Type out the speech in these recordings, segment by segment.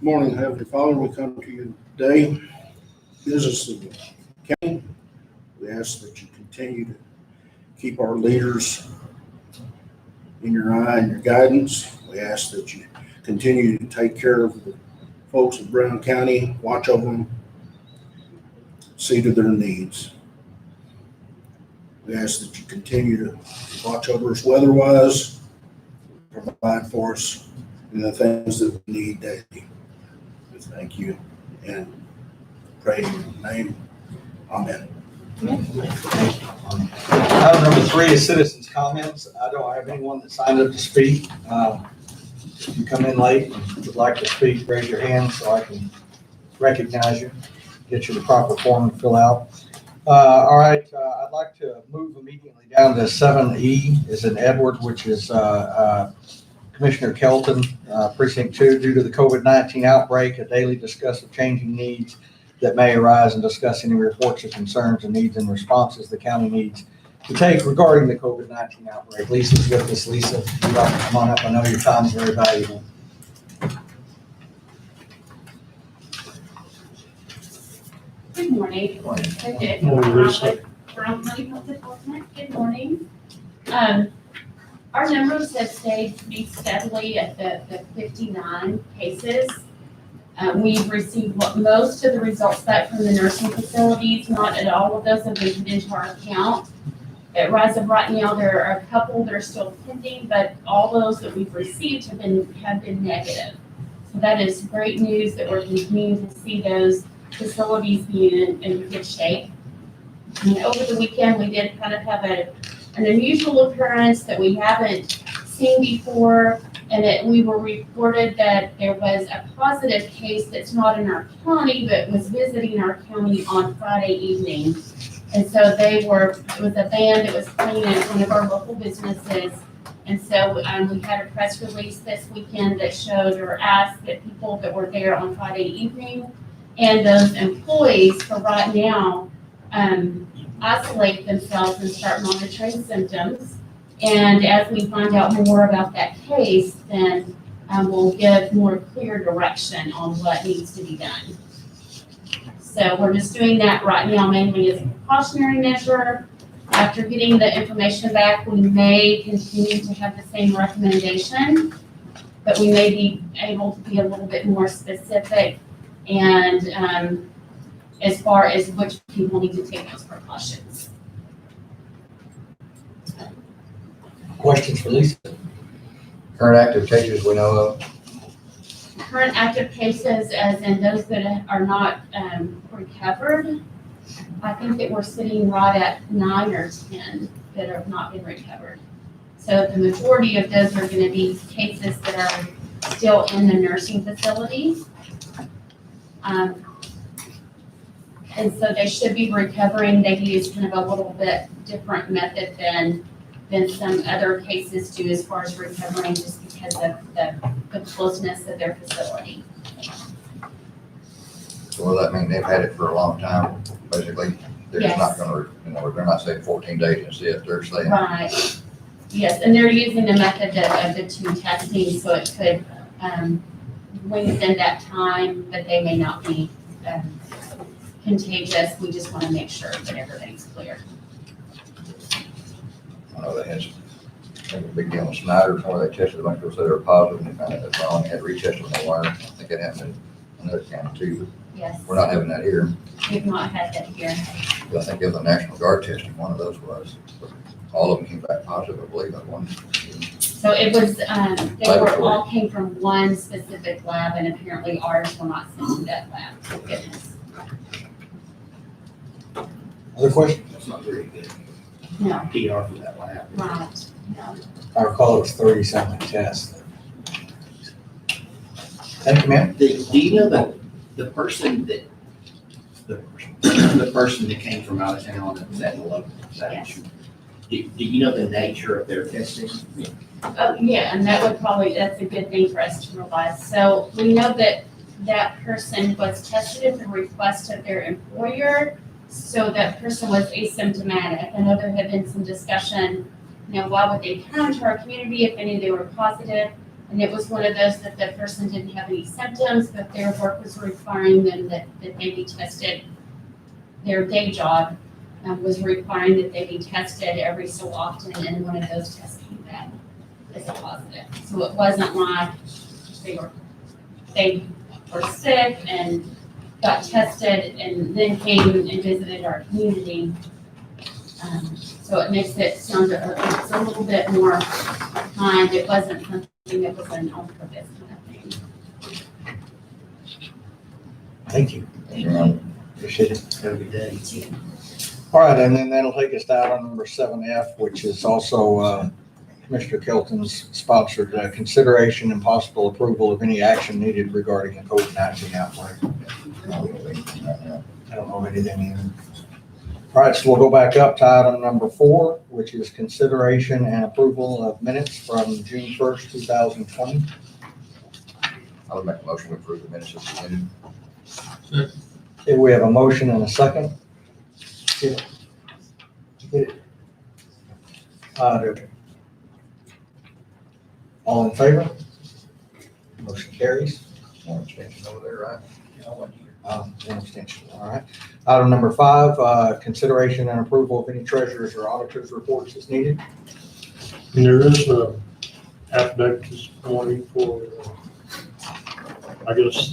Morning, Heavenly Father, we come to you today, business of the county. We ask that you continue to keep our leaders in your eye and your guidance. We ask that you continue to take care of the folks of Brown County, watch over them, see to their needs. We ask that you continue to watch over us weather-wise, provide for us in the things that we need daily. We thank you and pray in your name. Amen. Item number 3 is citizens' comments. I don't have anyone that signed up to speak. If you come in late and would like to speak, raise your hand so I can recognize you, get you the proper form to fill out. All right, I'd like to move immediately down to 7E is in Edward, which is Commissioner Kelton, Precinct 2. Due to the COVID-19 outbreak, a daily discuss of changing needs that may arise and discuss any reports of concerns and needs and responses the county needs to take regarding the COVID-19 outbreak. Lisa's with us. Lisa, you'd like to come on up. I know your time is very valuable. Good morning. Good morning. Okay. Morning, Lisa. Brown County Health Department. Good morning. Our numbers have stayed pretty steadily at the 59 cases. We've received most of the results back from the nursing facilities. Not at all of those have been put into our account. As of right now, there are a couple that are still pending, but all those that we've received have been negative. So that is great news that we're continuing to see those facilities being in good shape. And over the weekend, we did kind of have an unusual occurrence that we haven't seen before, and that we were reported that there was a positive case that's not in our county, but was visiting our county on Friday evening. And so it was a band that was playing at one of our local businesses. And so we had a press release this weekend that showed or asked that people that were there on Friday evening and those employees for right now isolate themselves and start monitoring symptoms. And as we find out more about that case, then we'll give more clear direction on what needs to be done. So we're just doing that right now mainly as a precautionary measure. After getting the information back, we may continue to have the same recommendation, but we may be able to be a little bit more specific and as far as which people need to take those precautions. Questions for Lisa? Current active cases we know of? Current active cases, as in those that are not recovered, I think that we're sitting right at 9 or 10 that have not been recovered. So the majority of those are going to be cases that are still in the nursing facilities. And so they should be recovering. They use kind of a little bit different method than some other cases do as far as recovering, just because of the closeness of their facility. So will that mean they've had it for a long time? Basically, they're just not Yes. gonna, they're not saying 14 days and see if they're saying. Right. Yes, and they're using the method of the 2 testing, so it could lengthen that time, but they may not be contagious. We just want to make sure that everything's clear. I know they had a big deal in Snyder where they tested a bunch of people said they were positive and they found out that they only had retested when they weren't. I think it happened in another county too, Yes, but we're not having that here. we've not had that here. I think of the National Guard testing, one of those was. All of them came back positive, I believe, that one. So it was, they were all came from one specific lab, and apparently ours were not sent to that lab. Thank goodness. Other questions? That's not very good. No, PR for that lab. right, no. I recall it was 30-something tests. Thank you, ma'am. Do you know that the person that came from out of town that was at the local, Yes. do you know the nature of their testing? Oh, yeah, and that's a good thing for us to realize. So we know that that person was tested at the request of their employer, so that person was asymptomatic. I know there had been some discussion, why would they come to our community if they knew they were positive? And it was one of those that the person didn't have any symptoms, but their work was requiring them that they be tested. Their day job was requiring that they be tested every so often, and one of those tests came back as a positive. So it wasn't like they were sick and got tested and then came and visited our community. So it makes it sound it's a little bit more kind. It wasn't something that was an on purpose kind of thing. Thank you. Appreciate it. Have a good day. All right, and then that'll take us down on number 7F, which is also Commissioner Kelton's sponsored consideration and possible approval of any action needed regarding a COVID-19 outbreak. I don't know anything either. All right, so we'll go back up to item number 4, which is consideration and approval of minutes from June 1st, 2020. I would make a motion to approve the minutes as submitted. Okay, we have a motion and a second. Get it? Okay. All in favor? Motion carries. One extension over there, right? One extension, all right. Item number 5, consideration and approval of any treasurers or auditors reports as needed. And there is a affidavit this morning for, I guess,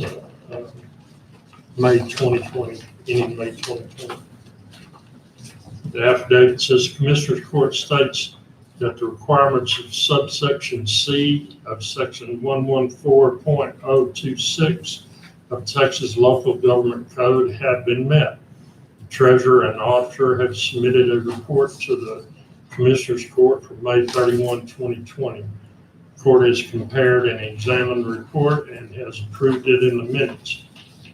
May 2020, ending May 2020. The affidavit says Commissioners Court states that the requirements of subsection C of section 114.026 of Texas Local Government Code have been met. The treasurer and auditor have submitted a report to the Commissioners Court for May 31, 2020. The court has compared and examined the report and has approved it in the minutes.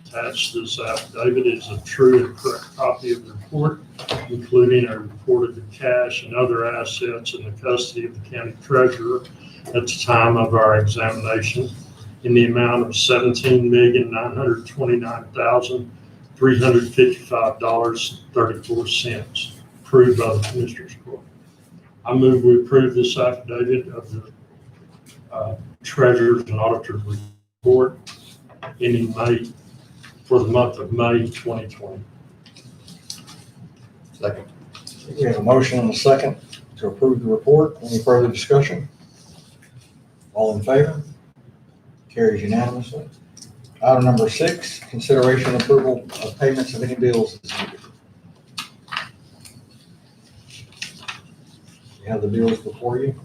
Attached to this affidavit is a true and correct copy of the report, including a report of the cash and other assets in the custody of the county treasurer at the time of our examination, in the amount of $17,929,355.34, approved by the Commissioners Court. I move we approve this affidavit of the treasurer's and auditor's report ending for the month of May 2020. Second. We have a motion and a second to approve the report. Any further discussion? All in favor? Carries unanimously. Item number 6, consideration and approval of payments of any bills as needed. You have the bills before you.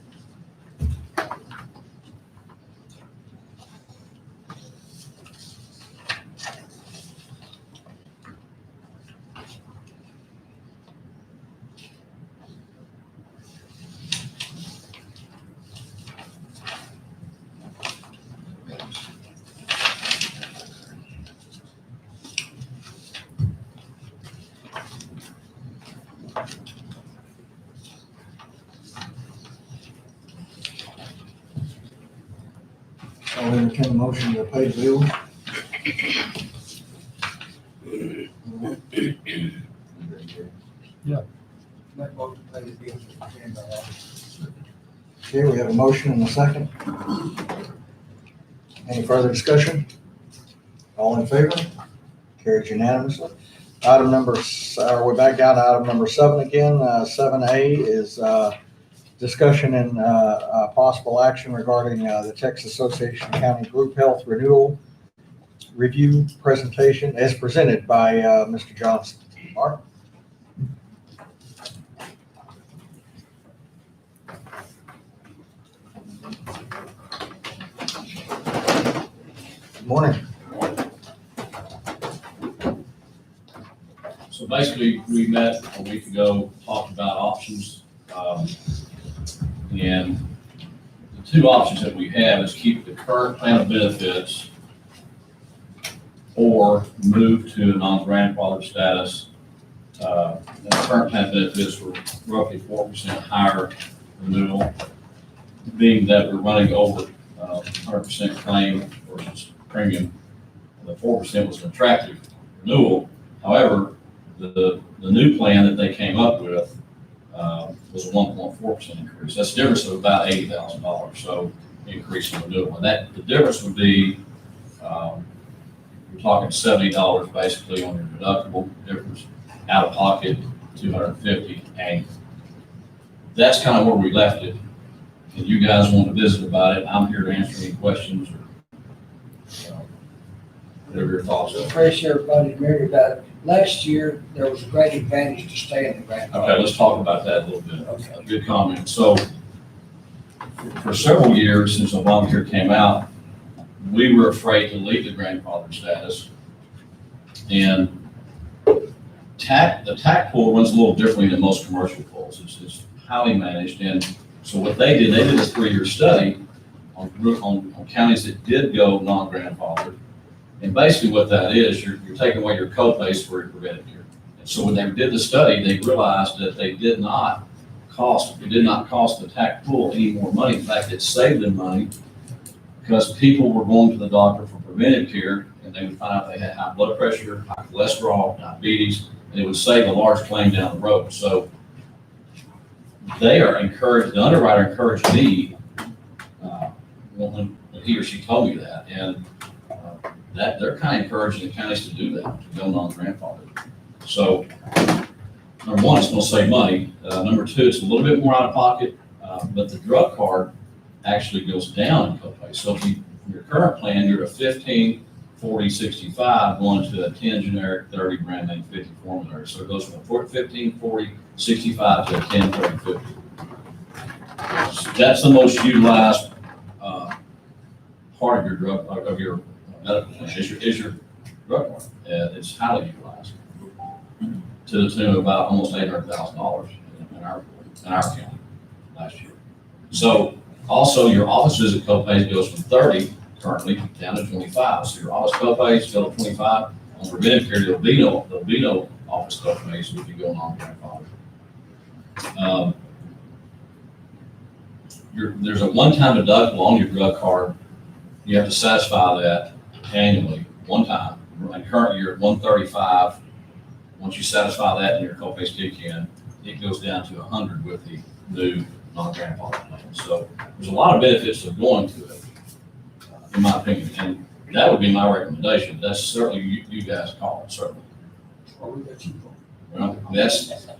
I'll entertain a motion to pay the bill. Okay, we have a motion and a second. Any further discussion? All in favor? Carries unanimously. Item number, we're back down to item number 7 again. 7A is discussion and possible action regarding the Texas Association of County Group Health Renewal Review presentation as presented by Mr. Johnson. Mark? Good morning. So basically, we met a week ago, talked about options. And the two options that we have is keep the current plan of benefits or move to a non-grandfather status. The current plan of benefits were roughly 4% higher renewal, being that we're running over 100% claim versus premium. The 4% was an attractive renewal. However, the new plan that they came up with was a 1.4% increase. That's a difference of about $80,000. So increase in the new one. That, the difference would be, you're talking $70 basically on your deductible difference, out of pocket, $250 annually. That's kind of where we left it. If you guys want to visit about it, I'm here to answer any questions or whatever your thoughts To are. refresh everybody, Mary, about last year, there was a great advantage to stay in the grandfather. Okay, let's talk about that a little bit. Okay. Good comment. So for several years since Obamacare came out, we were afraid to leave the grandfather status. And the TAC pool runs a little differently than most commercial pools. It's highly managed. And so what they did a 3-year study on counties that did go non-grandfathered. And basically what that is, you're taking away your co-pays for your preventive care. And so when they did the study, they realized that it did not cost the TAC pool any more money. In fact, it saved them money because people were going to the doctor for preventive care and they would find out they had high blood pressure, high cholesterol, diabetes, and it would save a large claim down the road. So they are encouraged, the underwriter encouraged me, when he or she told me that, and that they're kind of encouraging the counties to do that, to go non-grandfathered. So, number one, it's gonna save money. Number two, it's a little bit more out of pocket, but the drug card actually goes down in copay. So if your current plan, you're at 15, 40, 65, going to a 10 generic, 30 brand name, 50 formulary. So it goes from a 15, 40, 65 to a 10, 30, 50. So that's the most utilized part of your drug, of your medical plan, is your drug card. It's highly utilized to the tune of about almost $800,000 in our county last year. So also your office visit copays goes from 30 currently down to 25. So your office copays go to 25. On preventive care, there'll be no office copays if you go non-grandfathered. There's a one-time deductible on your drug card. You have to satisfy that annually, one time. And currently you're at 135. Once you satisfy that and your copays kick in, it goes down to 100 with the new non-grandfathered plan. So there's a lot of benefits of going to it, in my opinion. And that would be my recommendation. That's certainly, you guys call it, certainly. Well,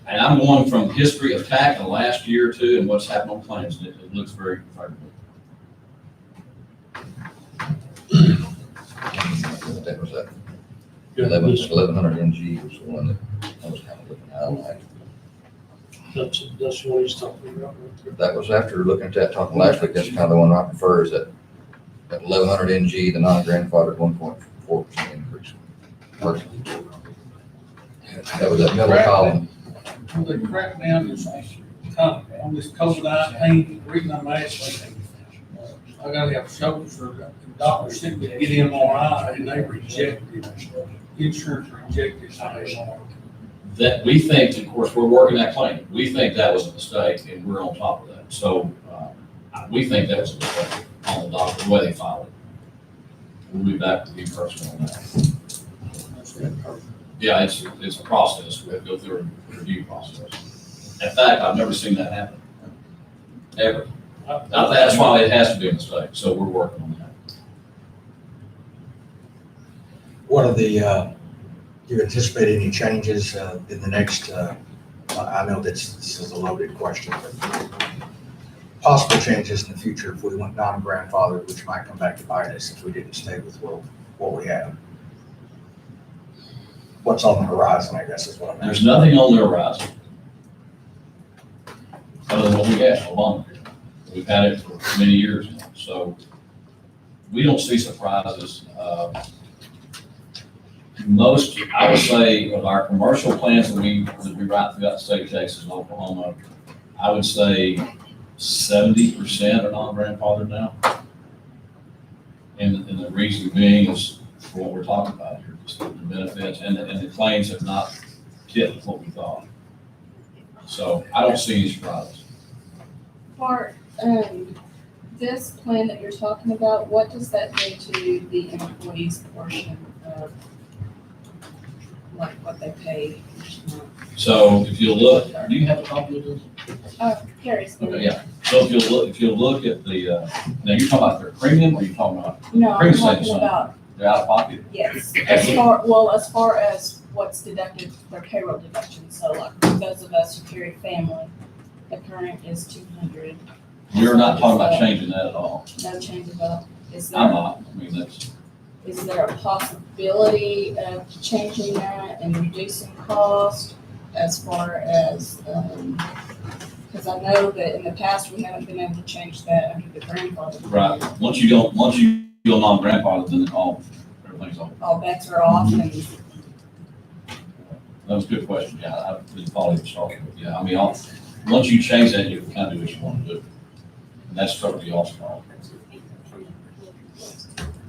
and I'm going from history of TAC in the last year or two and what's happened on claims. It looks very favorable. That was that Yeah, 1100 NG was the one that I was kind of looking at. Like, That's what he's talking about. right there. that was after looking at that, talking last week, that's kind of the one I prefer is that 1100 NG, the non-grandfathered 1.4% increase. Personally. That was that middle column. The crackdown is on this COVID-19, the reason I'm asking, I gotta have shoulder surgery. The doctor sent me to get MRI and they rejected, insurance rejected MRI. That we think, of course, we're working that claim. We think that was a mistake and we're on top of that. So we think that was a mistake on the doctor, the way they filed it. We'll be back to you personally on that. Yeah, it's a process. We have to go through a review process. In fact, I've never seen that happen, ever. That's why it has to be a mistake. So we're working on that. What are the, do you anticipate any changes in the next, I know this is a loaded question, but possible changes in the future if we went non-grandfathered, which might come back to bite us if we didn't stay with what we have? What's on the horizon, I guess is what I'm There's asking. nothing on the horizon other than what we have, Obamacare. We've had it for many years now, so we don't see surprises. Most, I would say, of our commercial plans that we write throughout the state of Texas and Oklahoma, I would say 70% are non-grandfathered now. And the reason being is for what we're talking about here, just the benefits and the claims have not hit what we thought. So I don't see any surprises. For this plan that you're talking about, what does that do to the employees' portion of like what they pay each month? So if you look, do you have a copy of this? Carrie's. Okay, yeah. So if you look at the, now you're talking about their premium, or you're talking about No, I'm Pretty talking safe, about, their out of pocket? yes, as far as what's deducted, their payroll deduction, so like for those of us who carry family, the current is 200, You're not talking about changing that at all. no change of that. Is I'm there, not, I mean, that's, is there a possibility of changing that and reducing cost as far as, because I know that in the past, we haven't been able to change that under the grandfather. right. Once you go non-grandfather, then everything's over. All bets are off and That was a good question, yeah, I didn't follow you starting, but yeah, I mean, once you change that, you can kind of do what you want to do. And that's totally y'all's call.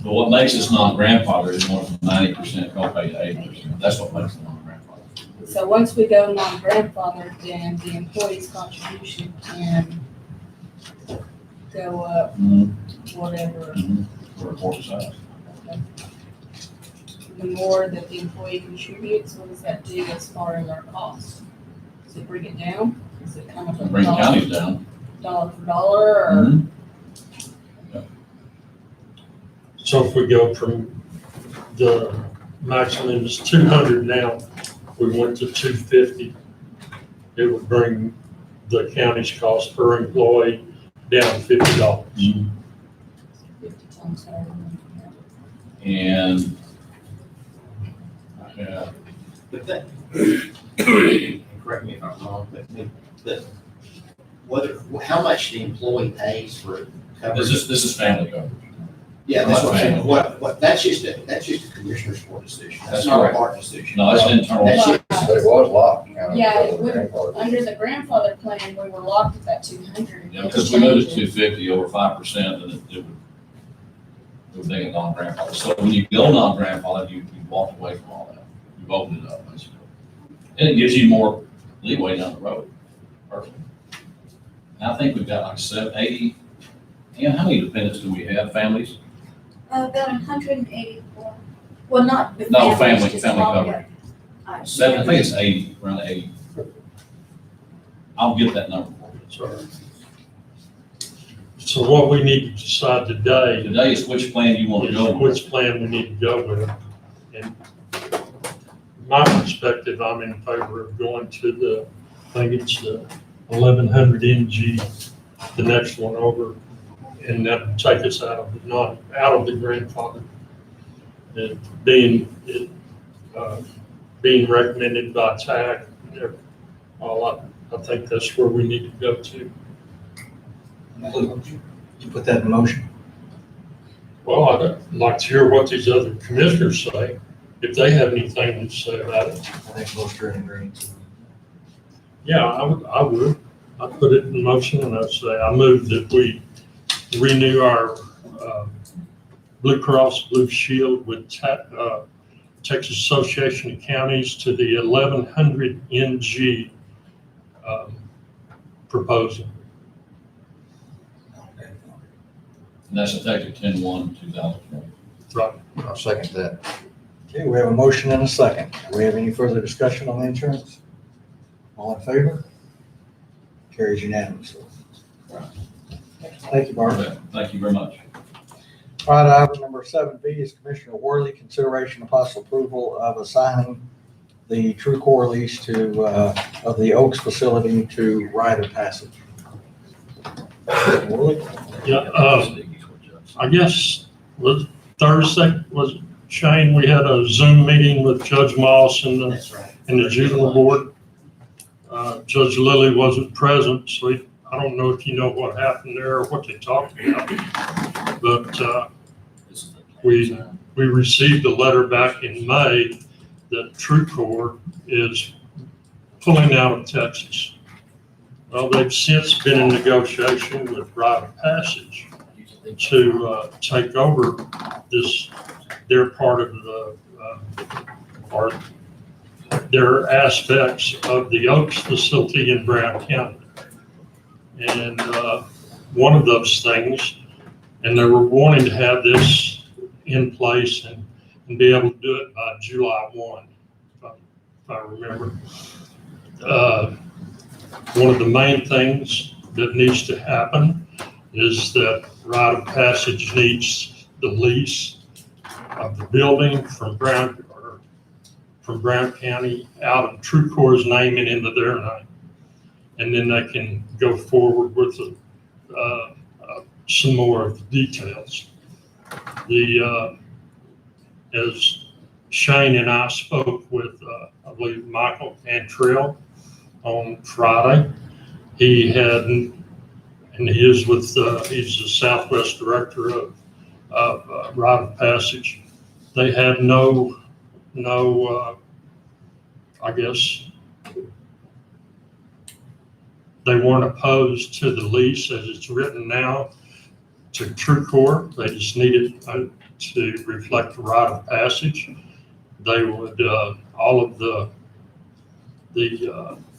But what makes us non-grandfather is more than 90% copay to 80%. That's what makes it non-grandfather. so once we go non-grandfather, then the employee's contribution can go up, whatever. For a quarter size. The more that the employee contributes, what does that do as far as our cost? Does it bring it down? Is it kind of a Bring the counties down. dollar for dollar or? Mhm. So if we go from the maximum is 200 now, we went to 250, it would bring the county's cost per employee down $50. 50 times however many. And, yeah, But that, correct me if I'm wrong, but whether, how much the employee pays for coverage. this is family coverage. Yeah, that's what I'm saying. What, that's just a commissioner's court decision. That's That's not a correct. part decision. No, that's an internal. That's just, But it was locked. County Yeah, it Code would- grandfather. Under the grandfather plan, we were locked at that 200. Yeah, because we moved it to 250 over 5%, and it would make it non-grandfather. So when you go non-grandfather, you walk away from all that. You've opened it up, basically. And it gives you more leeway down the road. Perfect. And I think we've got like 80, and how many dependents do we have, families? About 184. Well, not the No, families, just family all coverage. together. I think it's 80, around 80. I'll get that number for you. So what we need to decide today Today is which plan you want to is go with. which plan we need to go with. And my perspective, I'm in favor of going to the, I think it's the 1100 NG, the next one over, and that would take us out of the grandfather. And being recommended by TAC, I think that's where we need to go to. You put that in motion. Well, I'd like to hear what these other commissioners say, if they have anything to say about it. I think most are in agreement. Yeah, I would. I'd put it in motion and I'd say, I move that we renew our Blue Cross Blue Shield with Texas Association of Counties to the 1100 NG proposal. And that's effective 10/1/2020. Right. I'll second that. Okay, we have a motion and a second. Do we have any further discussion on the insurance? All in favor? Carries unanimously. Thank you, Barbara. Thank you very much. All right, item number 7B is Commissioner Worley, consideration of possible approval of assigning the True Core lease to, of the Oaks facility to Rite of Passage. Worley? Yeah, I guess Thursday was, Shane, we had a Zoom meeting with Judge Moss and the that's right. juvenile board. Judge Lilly wasn't present, so I don't know if you know what happened there or what they talked about. But we received a letter back in May that TrueCore is pulling out of Texas. Well, they've since been in negotiation with Rite of Passage to take over their part of their aspects of the Oaks facility in Brown County. And one of those things, and they were wanting to have this in place and be able to do it by July 1, if I remember. One of the main things that needs to happen is that rite of passage needs the lease of the building from Brown County out of TrueCore's name and into their name. And then they can go forward with some more of the details. As Shane and I spoke with, I believe, Michael Cantrell on Friday, he had, and he is with, he's the Southwest Director of Rite of Passage. They had no, I guess, they weren't opposed to the lease as it's written now to TrueCore. They just needed to reflect the rite of passage. They would, all of the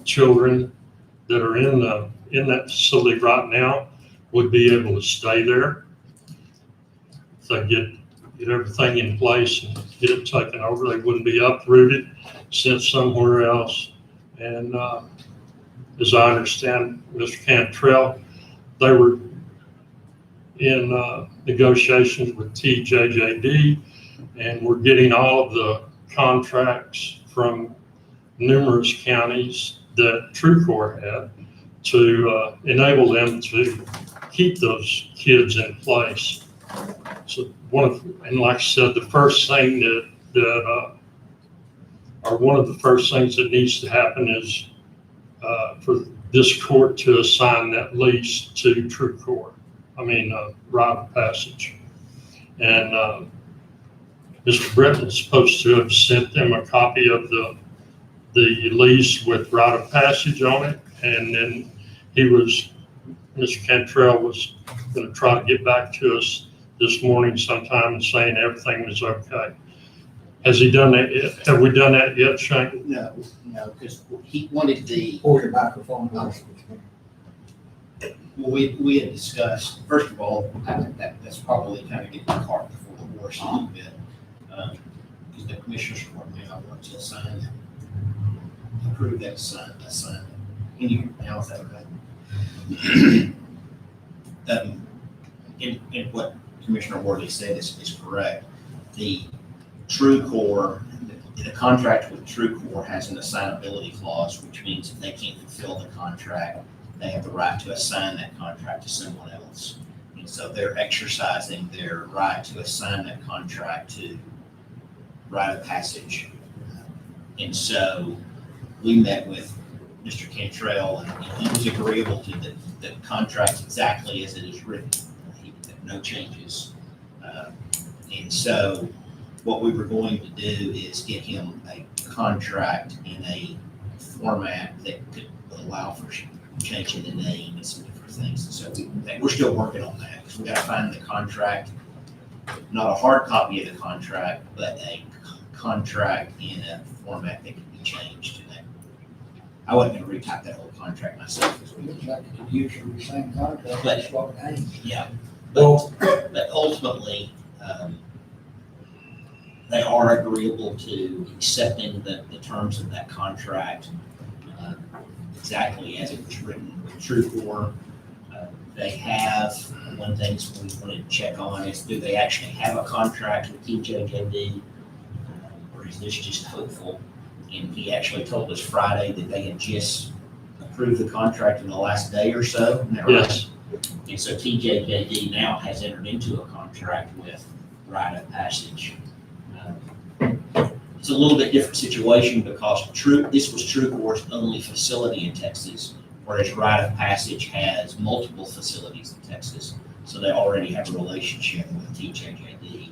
children that are in that facility right now would be able to stay there. If they get everything in place and get it taken over, they wouldn't be uprooted, sent somewhere else. And as I understand, Mr. Cantrell, they were in negotiations with TJJD, and we're getting all of the contracts from numerous counties that TrueCore had to enable them to keep those kids in place. So and like I said, the first thing one of the first things that needs to happen is for this court to assign that lease to TrueCore. Rite of passage. And Mr. Britton is supposed to have sent them a copy of the lease with rite of passage on it. And then Mr. Cantrell was going to try to get back to us this morning sometime and saying everything was okay. Has he done that yet? Have we done that yet, Shane? No, because he wanted the, Pull your microphone. well, we had discussed, first of all, that's probably kind of getting the cart before the horse a little bit. Because the commissioners court may not want to approve that assignment. Any, now is that right? And what Commissioner Worley said is correct. The TrueCore, the contract with TrueCore has an assignability clause, which means if they can't fulfill the contract, they have the right to assign that contract to someone else. And so they're exercising their right to assign that contract to rite of passage. And so we met with Mr. Cantrell, and he was agreeable to the contract exactly as it is written. No changes. And so what we were going to do is get him a contract in a format that could allow for changing the name and some different things. And so we're still working on that, because we got to find the contract, not a hard copy of the contract, but a contract in a format that can be changed. And I wasn't going to retype that whole contract myself. Looks like you could use the same contract, But- just swap names. Yeah, but ultimately, they are agreeable to accepting the terms of that contract exactly as it was written with TrueCore. They have, one thing we wanted to check on is, do they actually have a contract with TJJD? Or is this just hopeful? And he actually told us Friday that they had just approved the contract in the last day or so. Isn't that right? Yes. And so TJJD now has entered into a contract with Rite of Passage. It's a little bit different situation because this was TrueCore's only facility in Texas, whereas Rite of Passage has multiple facilities in Texas. So they already have a relationship with TJJD.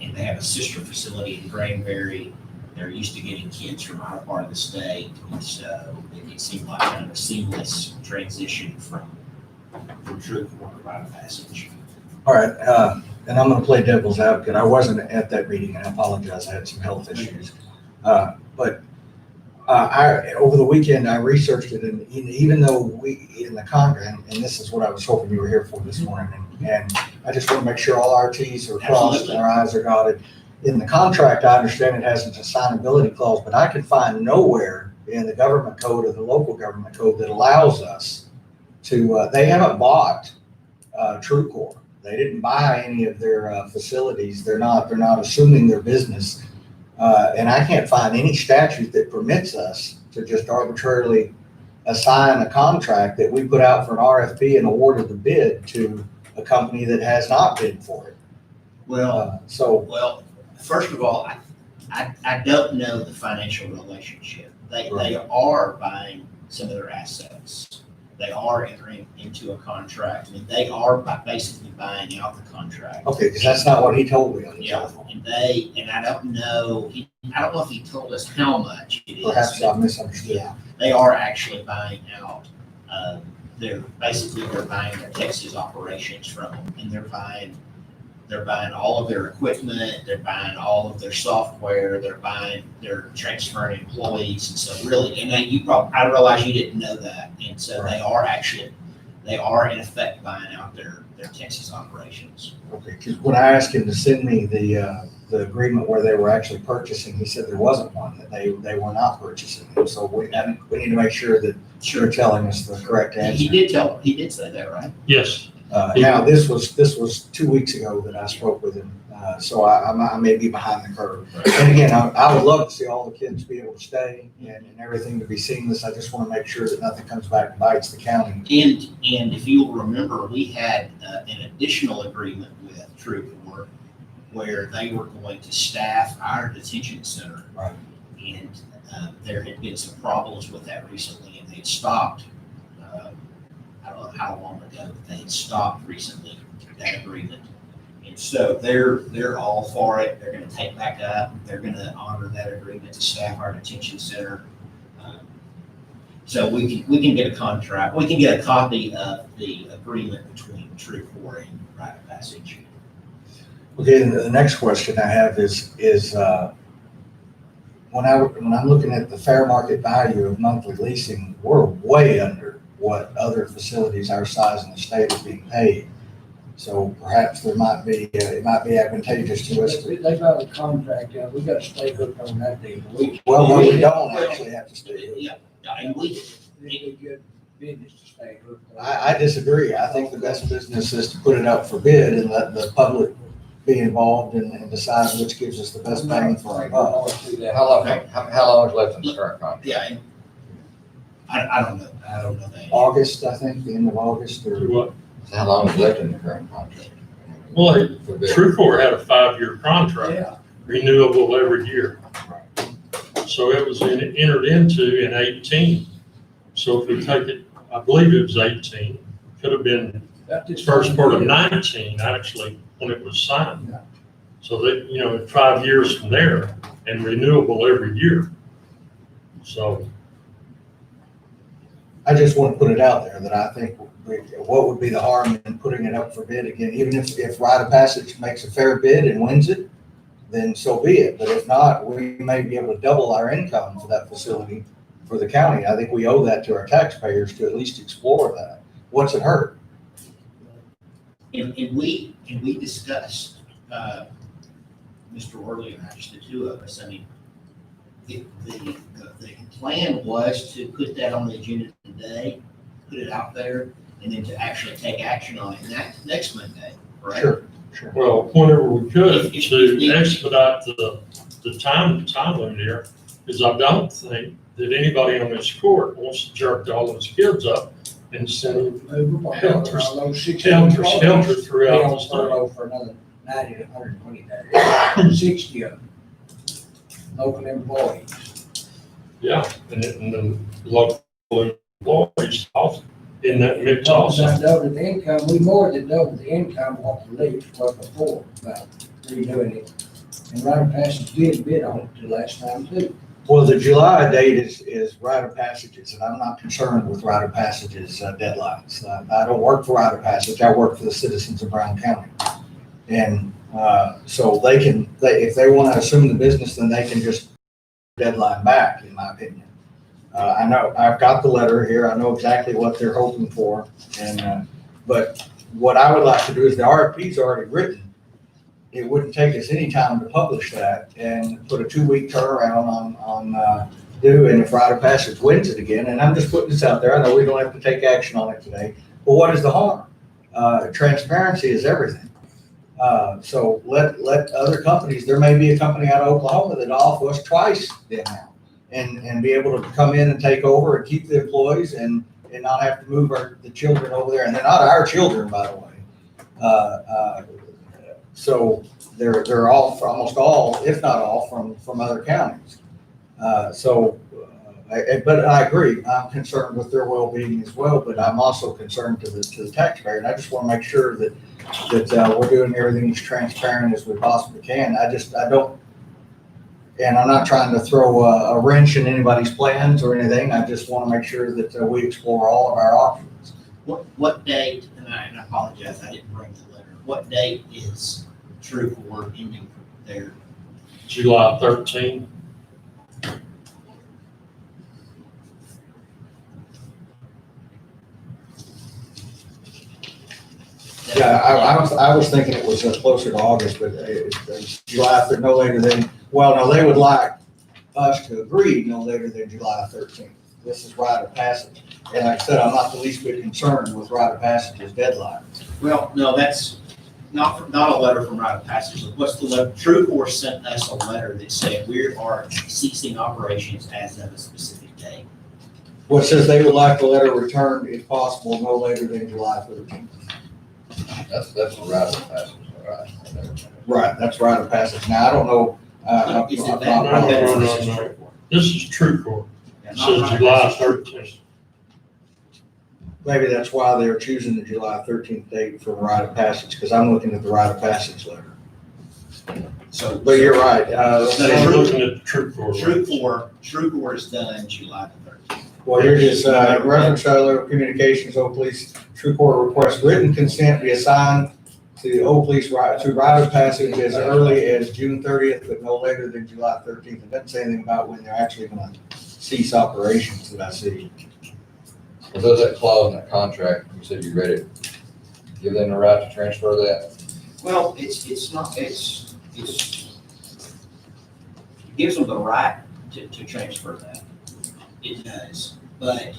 And they have a sister facility in Granbury. They're used to getting kids from our part of the state. And so it seemed like kind of a seamless transition from TrueCore to Rite of Passage. All right, and I'm gonna play devil's advocate. I wasn't at that meeting, and I apologize, I had some health issues. But over the weekend, I researched it, and even though we, in the contract, and this is what I was hoping you were here for this morning, and I just wanna make sure all our Ts are crossed and our Is are dotted. In the contract, I understand it has an assignability clause, but I can find nowhere in the government code or the local government code that allows us to, they haven't bought, TrueCore. They didn't buy any of their, facilities. They're not assuming their business. And I can't find any statute that permits us to just arbitrarily assign a contract that we put out for an RFP and awarded the bid to a company that has not bid for it. Well, So, first of all, I don't know the financial relationship. They are buying some of their assets. They are entering into a contract. I mean, they are basically buying out the contract. okay, because that's not what he told me on the Yeah, telephone. and I don't know, I don't know if he told us how much it is. Perhaps I misunderstood. Yeah, they are actually buying out, they're buying their Texas operations from them, and they're buying all of their equipment, they're buying all of their software, they're transferring employees, and so really, and then I realize you didn't know that, and so they are in effect buying out their Texas operations. Okay, because when I asked him to send me the agreement where they were actually purchasing, he said there wasn't one, that they were not purchasing. So we need to make sure that you're telling us the correct He answer. he did say that, right? Yes, Now, this was 2 weeks ago that I spoke with him, so I may be behind the curve. And again, I would love to see all the kids be able to stay and everything to be seamless. I just want to make sure that nothing comes back and bites the county. And if you'll remember, we had an additional agreement with TrueCore where they were going to staff our detention center. Right. And there had been some problems with that recently, and they had stopped. I don't know how long ago, but they had stopped recently that agreement. And so they're all for it. They're going to take back up. They're going to honor that agreement to staff our detention center. So we can get a contract. We can get a copy of the agreement between TrueCore and Rite of Passage. Okay, and the next question I have is when I'm looking at the fair market value of monthly leasing, we're way under what other facilities our size in the state is being paid. So perhaps it might be advantageous to us. They got a contract, we got to stay hooked on that deal. Well, no, we don't actually have to stay. Yeah, and we, It'd be good business to stay hooked on. I disagree. I think the best business is to put it up for bid and let the public be involved and decide which gives us the best bang for our buck. How long is left in the current contract? yeah, and I don't know that. August, I think, the end of August or. what, How long is left in the current contract? well, For bid? TrueCore had a 5-year contract, Yeah, renewable every year. So it was entered into in 18. So if we take it, I believe it was 18, could have been that's just. first part of 19, actually, when it was signed. Yeah. So that, 5 years from there and renewable every year. So, I just want to put it out there that I think what would be the harm in putting it up for bid again, even if Rite of Passage makes a fair bid and wins it, then so be it. But if not, we may be able to double our income for that facility for the county. I think we owe that to our taxpayers to at least explore that. What's it hurt? And we discussed, Mr. Worley and I, just the two of us, I mean, the plan was to put that on the agenda today, put it out there, and then to actually take action on it next Monday, right? Sure. well, whenever we could If- to expedite the time limit here, because I don't think that anybody on this court wants to jerk all those kids up and send them helter skelter throughout the state. Furlough for another 90 to 120 days, 60 of them. Local employees. Yeah, and the local employees also in that mix also. About doubled the income, we more than doubled the income what the lease was before about redoing it. And Rite of Passage did bid on it the last time too. Well, the July date is Rite of Passages, and I'm not concerned with Rite of Passage's deadlines. I don't work for Rite of Passage, I work for the citizens of Brown County. And so if they want to assume the business, then they can just deadline back, in my opinion. I know, I've got the letter here, I know exactly what they're hoping for, and, but what I would like to do is the RFP's already written. It wouldn't take us any time to publish that and put a 2-week turnaround do, and if Rite of Passage wins it again, and I'm just putting this out there, I know we don't have to take action on it today, but what is the harm? Transparency is everything. So let other companies, there may be a company out of Oklahoma that offer us twice the amount and be able to come in and take over and keep the employees and not have to move the children over there. And they're not our children, by the way. So they're all, almost all, if not all, from other counties. But I agree, I'm concerned with their well-being as well, but I'm also concerned to the taxpayer. And I just want to make sure that we're doing everything as transparent as we possibly can. I don't, and I'm not trying to throw a wrench in anybody's plans or anything. I just want to make sure that we explore all of our options. What date, and I apologize, I didn't bring the letter. What date is TrueCore ending their? July 13th. Yeah, I was thinking it was closer to August, but it's July, no later than, well, no, they would like us to agree no later than July 13th. This is Rite of Passage. And like I said, I'm not the least bit concerned with Rite of Passage's deadline. Well, no, that's not a letter from Rite of Passage. What's the letter? TrueCore sent us a letter that said we are ceasing operations as of a specific date. Well, it says they would like the letter returned if possible no later than July 13th. That's the Rite of Passage, all right. Right, that's Rite of Passage. Now, I don't know. Is it I'm that? not- No. This is TrueCore. It says July 13th. Maybe that's why they're choosing the July 13th date for the Rite of Passage, because I'm looking at the Rite of Passage letter. So, But you're right. I'm looking at the TrueCore. TrueCore is done July the 13th. Well, here it is, reference to other communications, Old Police, TrueCore requests written consent be assigned to Old Police to Rite of Passage as early as June 30th, but no later than July 13th. It doesn't say anything about when they're actually gonna cease operations that I see. Well, does that clause in that contract, you said you read it, give them the right to transfer that? Well, it gives them the right to transfer that. It does, but,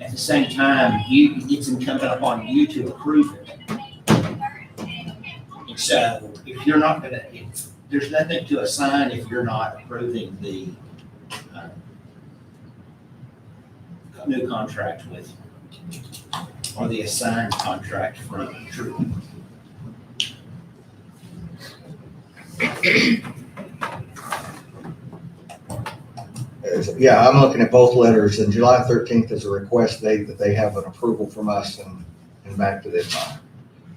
at the same time, it's incumbent upon you to approve it. And so if you're not gonna, if there's nothing to assign if you're not approving the, new contract with, or the assigned contract from True. Yeah, I'm looking at both letters, and July 13th is a request date that they have an approval from us and back to this time.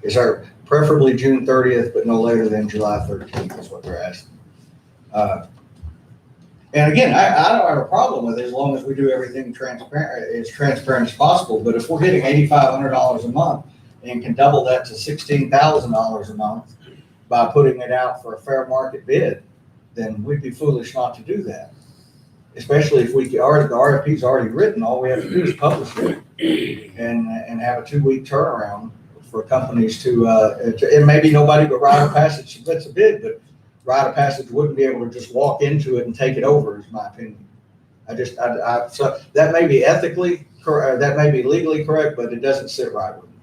Is our preferably June 30th, but no later than July 13th is what they're asking. And again, I don't have a problem with it as long as we do everything transparent, as transparent as possible. But if we're getting $8,500 a month and can double that to $16,000 a month by putting it out for a fair market bid, then we'd be foolish not to do that. Especially if the RFP's already written, all we have to do is publish it and have a 2-week turnaround for companies to, and maybe nobody but Rite of Passage submits a bid, but Rite of Passage wouldn't be able to just walk into it and take it over, is my opinion. So that may be ethically correct, that may be legally correct, but it doesn't sit right with me.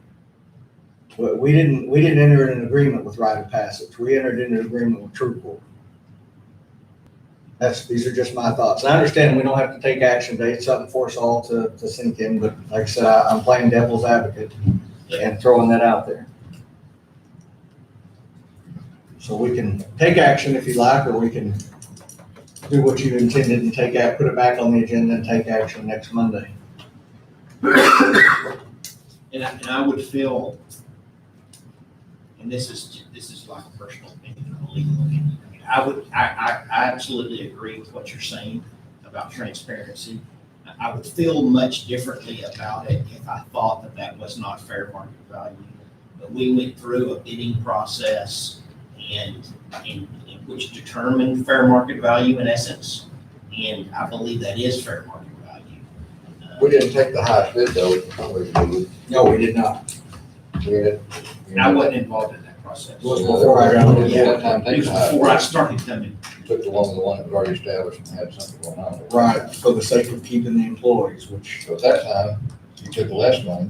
But we didn't enter an agreement with Rite of Passage. We entered into an agreement with TrueCore. These are just my thoughts. I understand we don't have to take action today. It's something for us all to sink in, but like I said, I'm playing devil's advocate and throwing that out there. So we can take action if you like, or we can do what you intended and put it back on the agenda and take action next Monday. And I would feel, and this is like a personal opinion, a legal opinion. I absolutely agree with what you're saying about transparency. I would feel much differently about it if I thought that was not fair market value. But we went through a bidding process and which determined fair market value in essence. And I believe that is fair market value. We didn't take the highest bid though. No, we did not. I wasn't involved in that process. Was before I got on the Yeah, board. time It takes was the highest. before I started coming. took the one that was already established and had something going on with it. Right, for the sake of keeping the employees, which, So at that time, you took less money,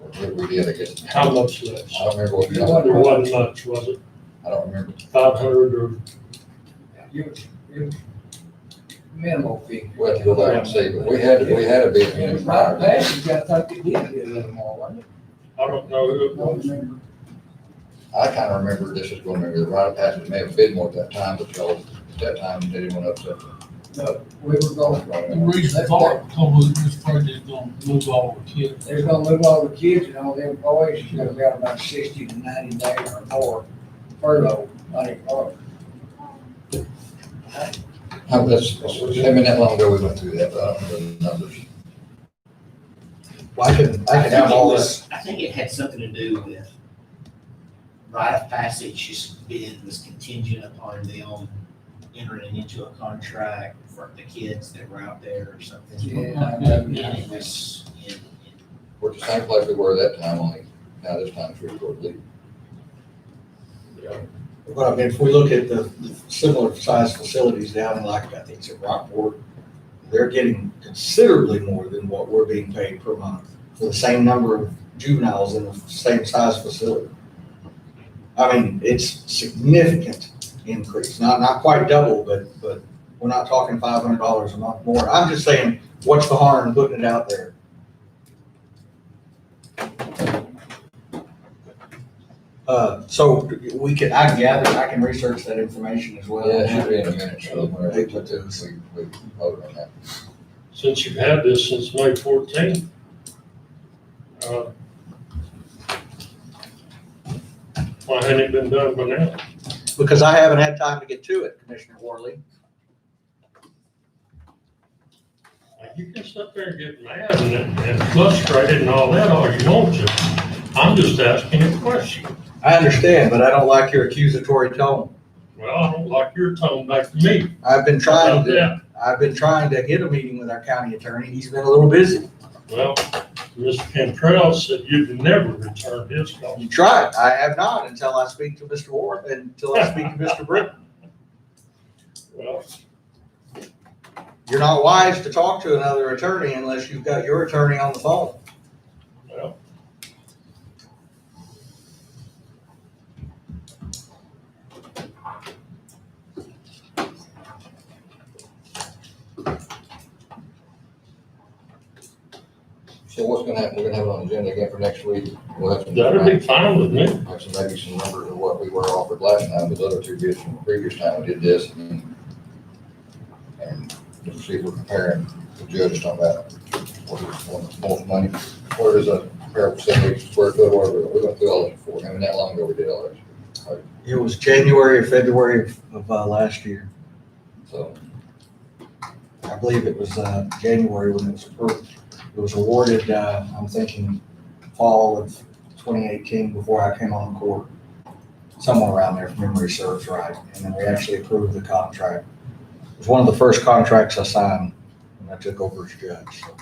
or we did, I guess. How much less? I don't remember what the There number was. wasn't much, was it? I don't remember. 500 or, It was minimal figure. We'll have to go back and see, but we had a bid. It was right passage, I think it did get a little more, wasn't it? I don't know who it Don't was. remember. I kind of remember this is going to be the right of passage, may have bid more at that time, but at that time, they didn't want to upset. No, we were going, The reason for it, because this project's gonna move all the kids. they're gonna move all the kids and all the employees, it's gonna be out about 60 to 90 days or more furlough money. Or That's, I mean, that long ago we went through that, but I don't remember the numbers. well, I can have all this. I think it had something to do with rite of passage, just bid was contingent upon them entering into a contract for the kids that were out there or something. Yeah, And it was in We're the same place we were that time, only now this time it's three-quarter lead. But I mean, if we look at the similar sized facilities down in like, I think it's at Rockport, they're getting considerably more than what we're being paid per month for the same number of juveniles in the same size facility. I mean, it's significant increase, not quite double, but we're not talking $500 a month more. I'm just saying, what's the harm in putting it out there? So I can gather, I can research that information as well. Yeah, it should be in a minute, so we voted on that. Since you've had this since May 14th. Why hadn't it been done by now? Because I haven't had time to get to it, Commissioner Worley. You can sit there and get mad and frustrated and all that all you want to. I'm just asking a question. I understand, but I don't like your accusatory tone. Well, I don't like your tone back to me. I've been How trying about to, that? I've been trying to get a meeting with our county attorney. He's been a little busy. Well, Mr. Cantrell said you'd never return his call. You tried. I have not until I speak to Mr. Ward, until I speak to Mr. Britton. Well, You're not wise to talk to another attorney unless you've got your attorney on the phone. well. So what's gonna happen, we're gonna have it on the agenda again for next week. We'll have some. That'd be fine with me. Have some, maybe some numbers of what we were offered last time, but the other two bids from the previous time we did this. And just see if we're comparing, the judge is talking about what is one of the most money, what is a comparable 70 square foot, whatever, we went through all this before, I mean, that long ago we did all this. It was January or February of last year. So, I believe it was January when it was approved. It was awarded, I'm thinking, fall of 2018 before I came on the court. Somewhere around there, if memory serves right. And then we actually approved the contract. It was one of the first contracts I signed when I took over as judge. So.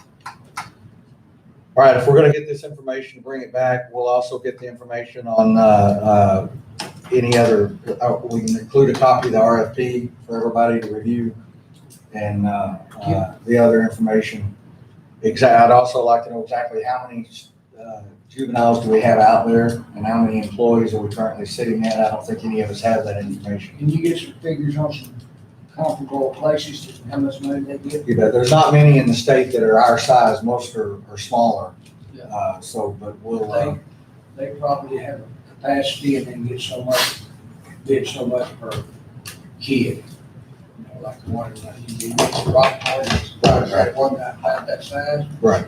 All right, if we're gonna get this information, bring it back, we'll also get the information on any other, we can include a copy of the RFP for everybody to review and the other information. I'd also like to know exactly how many juveniles do we have out there and how many employees are we currently sitting at? I don't think any of us have that information. Can you get some figures on some comparable places, how much money they get? You bet. There's not many in the state that are our size. Most are smaller. Yeah. But we'll, They probably have a capacity and then bid so much per kid. You know, like the one that you get, rock Right. one that size. Right.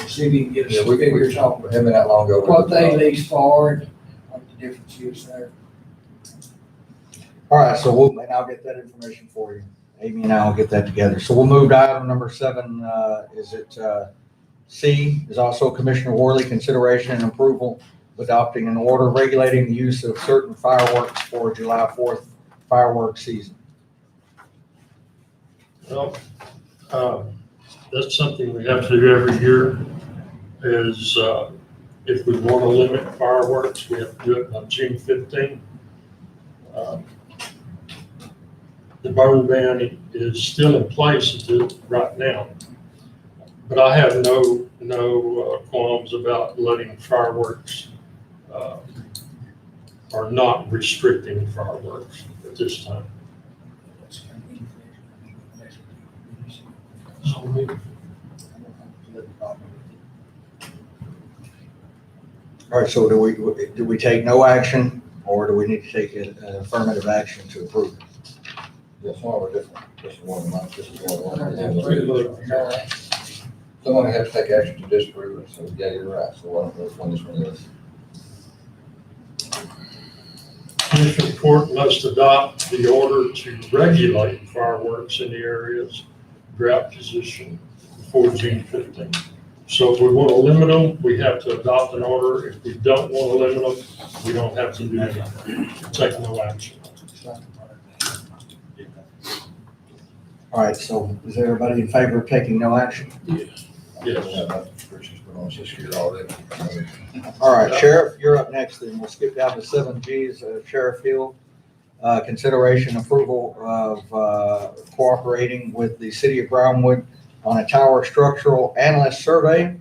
See if you can get us yeah, some we figures on haven't been that long ago. what they lease for and what the difference is there. All right, so and I'll get that information for you. Amy and I will get that together. So we'll move to item number 7. C is also Commissioner Worley, consideration and approval of adopting an order regulating the use of certain fireworks for July 4th fireworks season. Well, that's something we have to do every year is, if we want to limit fireworks, we have to do it on June 15th. the burn ban is still in place right now. But I have no qualms about letting fireworks, or not restricting fireworks at this time. All right, so do we take no action, or do we need to take an affirmative action to approve it? Yes, one of different, this is one of mine, this is one of mine. Someone has to take action to disapprove it, so yeah, you're right, so why don't we, when this one is. Commissioner Court must adopt the order to regulate fireworks in the area's drought position before June 15th. So if we want to limit them, we have to adopt an order. If we don't want to limit them, we don't have to do anything. Take no action. All right, so is everybody in favor of taking no action? Yes. Christian's put on this year already. All right, Sheriff, you're up next, then we'll skip down to 7Gs, Sheriff Hill. Consideration approval of cooperating with the city of Brownwood on a tower structural analyst survey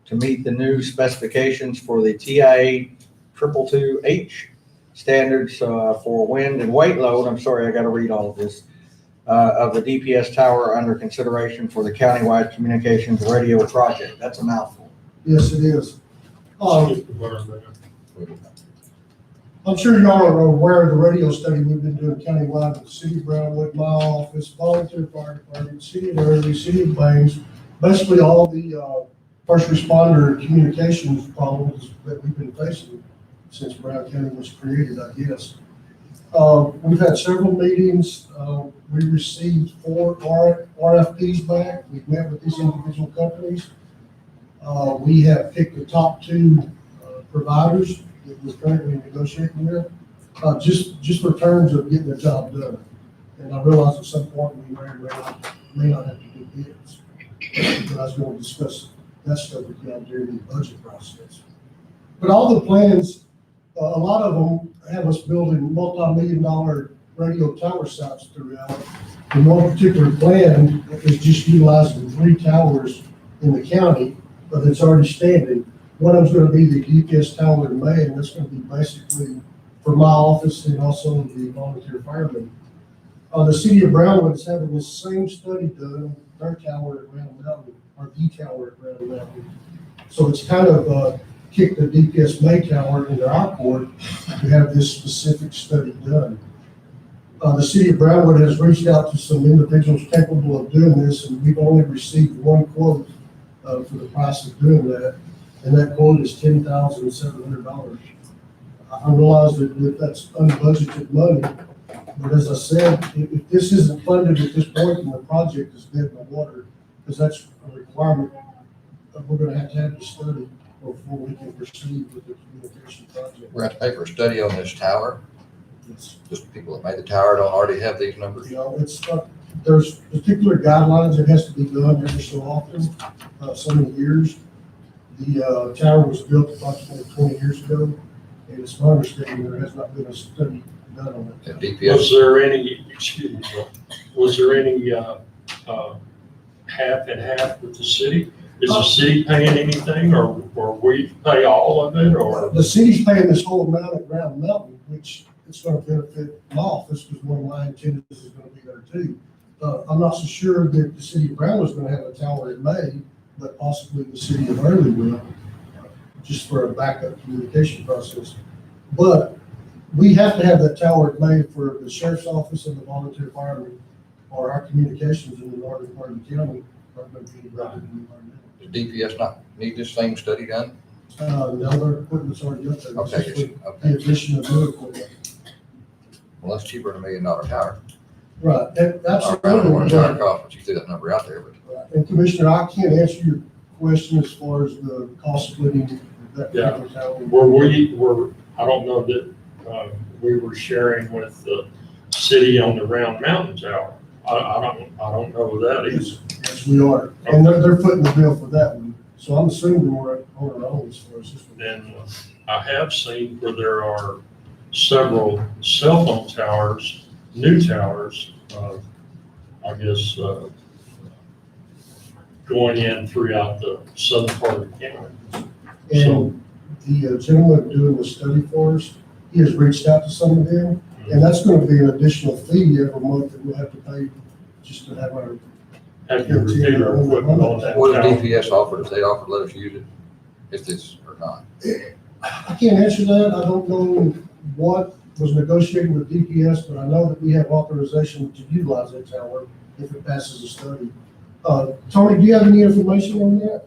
to meet the new specifications for the TIA 222H standards for wind and weight load. I'm sorry, I got to read all of this. Of the DPS tower under consideration for the countywide communications radio project. That's a mouthful. Yes, it is. Burn ban. I'm sure y'all are aware of the radio study we've been doing countywide with the city of Brownwood, my office, volunteer fire department, city of Early, city of Blaines, basically all the first responder communications problems that we've been facing since Brown County was created, I guess. We've had several meetings. We received 4 RFPs back. We've met with these individual companies. We have picked the top 2 providers that we're currently negotiating with, just for terms of getting the job done. And I realize at some point we may not have to do bids. But I was going to discuss that stuff with y'all during the budget process. But all the plans, a lot of them have us building multi-million-dollar radio tower sites throughout. And one particular plan is just utilizing 3 towers in the county, but it's already standing. One of them's going to be the DPS tower in May, and that's going to be basically for my office and also the volunteer firemen. The city of Brownwood is having the same study done, their tower at Round Mountain, or the tower at Round Mountain. So it's kind of kicked the DPS May tower into our court to have this specific study done. The city of Brownwood has reached out to some individuals capable of doing this, and we've only received 1 quote for the price of doing that, and that quote is $10,700. I realize that that's unbudgeted money, but as I said, if this isn't funded at this point, then the project is dead in the water, because that's a requirement. We're going to have the study before we can proceed with the communication project. We're going to pay for a study on this tower. It's, Just people that made the tower don't already have these numbers. you know, there's particular guidelines that has to be done every so often, so many years. The tower was built approximately 20 years ago, and it's my understanding there has not been a study done on it. And DPS, Was there any, excuse me, was there any half and half with the city? Is the city paying anything, or we pay all of it, or? The city's paying this whole amount at Round Mountain, which it's going to benefit my office, because one of my attendants is going to be there too. I'm not so sure that the city of Brownwood is going to have a tower in May, but possibly the city of Early will, just for a backup communication process. But we have to have that tower in May for the sheriff's office and the volunteer firemen, or our communications in the northern part of the county are going to be routed in the environmental. does DPS not need this same study done? Now their equipment's already up there. It's Okay, just with okay. the addition of new equipment. Well, that's cheaper than $1 million tower. Right, that's. I don't know what a tower costs, but you threw that number out there, but. And Commissioner, I can't answer your question as far as the cost splitting that particular tower. I don't know that, we were sharing with the city on the Round Mountain Tower. I don't know who that is. Yes, we are, and they're footing the bill for that one, so I'm assuming we're on our own as far as this one. And I have seen where there are several cell phone towers, new towers, I guess, going in throughout the southern part of the county. So, And the gentleman doing the study for us, he has reached out to some of them, and that's gonna be an additional fee every month that we'll have to pay just to have our. have you reviewed our equipment on that What tower? did DPS offer, if they offer, let us use it, if this or not? I can't answer that. I don't know what was negotiated with DPS, but I know that we have authorization to utilize that tower if it passes a study. Tony, do you have any information on that?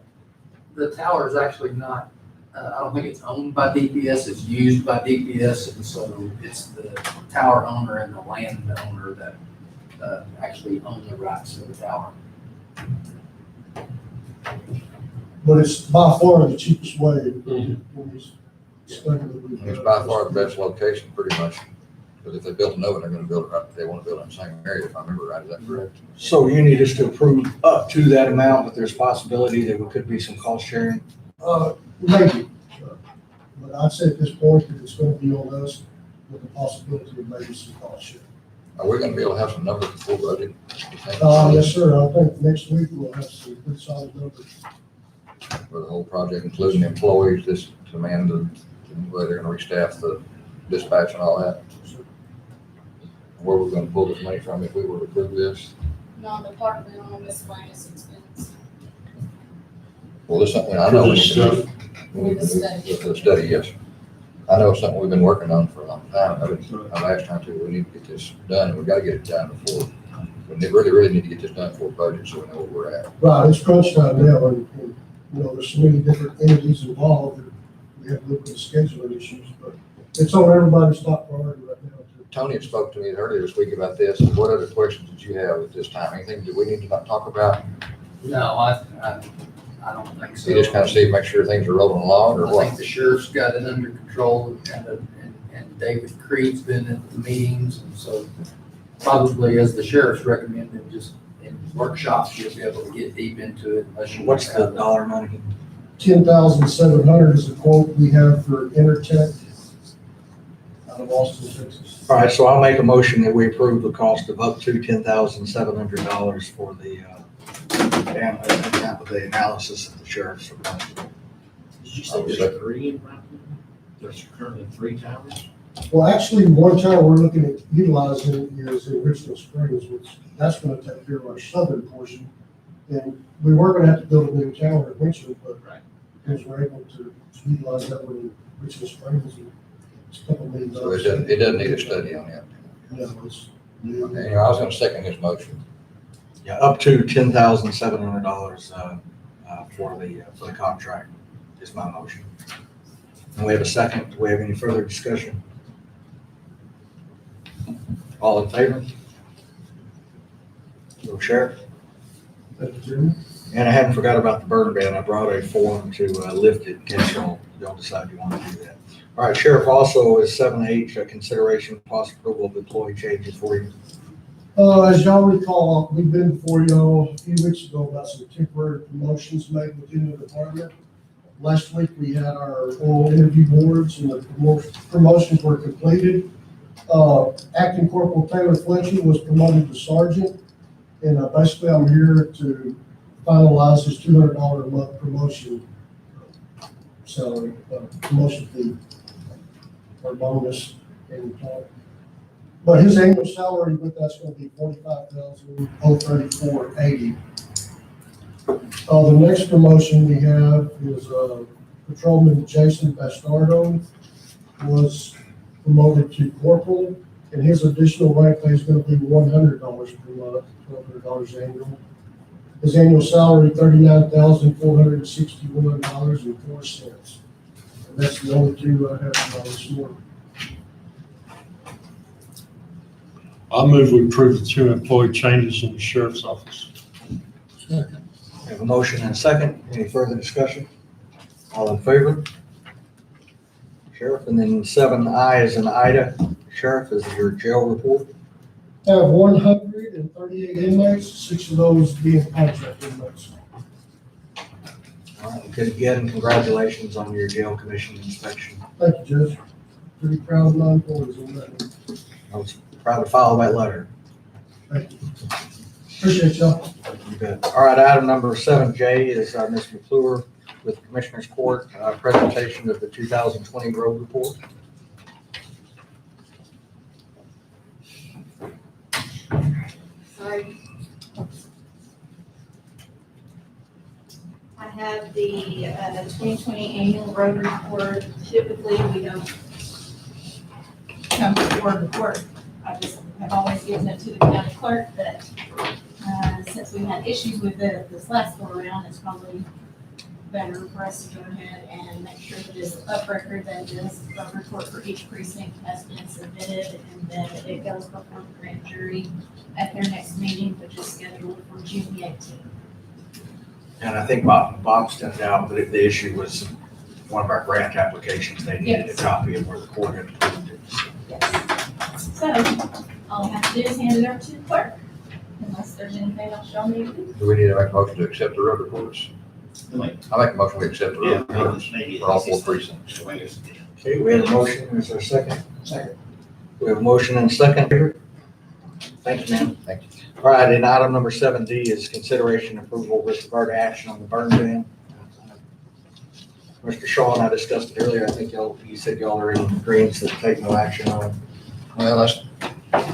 The tower is actually not, I don't think it's owned by DPS, it's used by DPS, and so it's the tower owner and the landowner that actually own the rights to the tower. But it's by far the cheapest way. Mhm. when we study that we've It's done. by far the best location, pretty much, because if they build a new one, they're gonna build it right, they wanna build it in the same area, if I remember right, is that correct? So you need us to approve up to that amount, but there's possibility that there could be some cost sharing. Maybe. But I'd say at this point that it's gonna be on us with the possibility of maybe some cost share. Are we gonna be able to have some numbers before budget? you think? Yes, sir. I think next week we'll have some good solid numbers. For the whole project, including the employees, this demand, the way they're gonna restaff the dispatch and all that? Where we're gonna pull this money from if we were to approve this? Non-departmental miscellaneous expense. Well, this is something I know we need to do. Stuff. We need to do for the study, yes. I know it's something we've been working on for a long time. I've asked trying to, we need to get this done, and we gotta get it done before, we really need to get this done before budget, so we know where we're at. Right, it's crunch time now, and, you know, there's so many different entities involved that we have to look at scheduling issues, but it's on everybody's top priority right now. Tony had spoke to me earlier this week about this. What other questions did you have at this time? Anything that we need to not talk about? No, I don't think so. You just kind of see, make sure things are rolling along, or I think what? the sheriff's got it under control, and David Creed's been at the meetings, and so probably as the sheriff's recommended, just in workshops, you'll be able to get deep into it unless you. What's the dollar amount? 10,700 is the quote we have for Intertech out of Austin, Texas. All right, so I'll make a motion that we approve the cost of up to $10,700 for the, the analysis of the sheriff's department. Did you say there's three in Franklin? There's currently 3 towers? Well, actually, one tower we're looking at utilizing is in Richland Springs, which that's gonna take care of our southern portion. And we were gonna have to build a new tower at Richland, but because we're able to utilize that one in Richland Springs, it's a couple $1 million. So it doesn't need a study on that. No, it's. Okay, anyway, I was gonna second this motion. Yeah, up to $10,700 for the contract is my motion. And we have a second. Do we have any further discussion? All in favor? So Sheriff? Thank you, Jeremy. And I hadn't forgot about the burn ban. I brought a form to lift it in case y'all decide you want to do that. All right, Sheriff, also is 7H, consideration possible approval of employee changes for you. As y'all recall, we've been before y'all a few weeks ago about some temporary promotions made within the department. Last week, we had our oral interview boards and the promotions were completed. Acting Corporal Taylor Fletcher was promoted to sergeant. And basically, I'm here to finalize his $200 a month promotion salary, promotion fee or bonus. But his annual salary with that's gonna be $45,034.80. The next promotion we have is, Patrolman Jason Bastardo was promoted to corporal, and his additional rank pay is gonna be $100 per month, $1,200 annual. His annual salary, $39,461.04. And that's the only two I have this morning. I move we approve the 2 employee changes in the sheriff's office. We have a motion and a second. Any further discussion? All in favor? Sheriff, and then 7I is an Ida. Sheriff, is your jail report? I have 138 inmates, 6 of those being contract inmates. All right, good again. Congratulations on your jail commission inspection. Thank you, Judge. Pretty proud of my employees on that one. I was proud to follow that letter. Thank you. Appreciate y'all. You bet. All right, item number 7J is Ms. McClure with Commissioners Court, presentation of the 2020 road report. Sorry. I have the 2020 annual road report. Typically, we don't come before the court. I just have always given it to the county clerk, but since we had issues with it this last go around, it's probably better for us to go ahead and make sure that it's up record that this road report for each precinct has been submitted, and then it goes before the grand jury at their next meeting, which is scheduled for June the 18th. And I think Bob stepped out, but if the issue was one of our grant applications, they needed a Yes. copy of where the court had approved it. Yes. So, all I have to do is hand it over to the clerk, unless there's anything else y'all need to do. Do we need to make a motion to accept the road reports? Wait, I make a motion to accept the yeah, road reports maybe for all four it's- precincts. the way it's- Okay, we have a motion, is there a second? Second. We have a motion and a second. Thank you, ma'am. Thank you. All right, and item number 7D is consideration and approval with regard to action on the burn ban. Mr. Shaw and I discussed it earlier, I think you said y'all are in agreement to take no action on it. Well, that's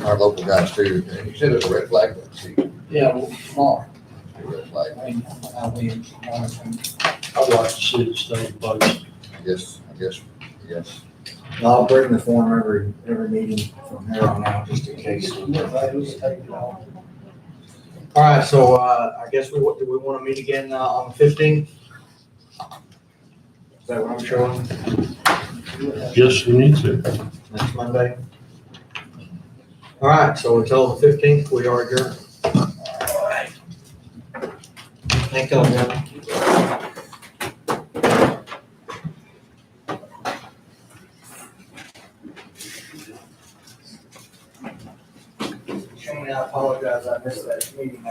our local guys too. And you said it's a red flag, but see, Yeah, well, small. a red flag. I mean, I mean, monitoring. I'd like to see it stay in place. I guess, yes. I'll bring the form every meeting from here on out, just in case. All right, so, I guess do we want to meet again, on the 15th? Is that what I'm showing, Yes, we need to. next Monday? All right, so until the 15th, we are adjourned. Thank you, gentlemen. Shane, I apologize, I missed that meeting.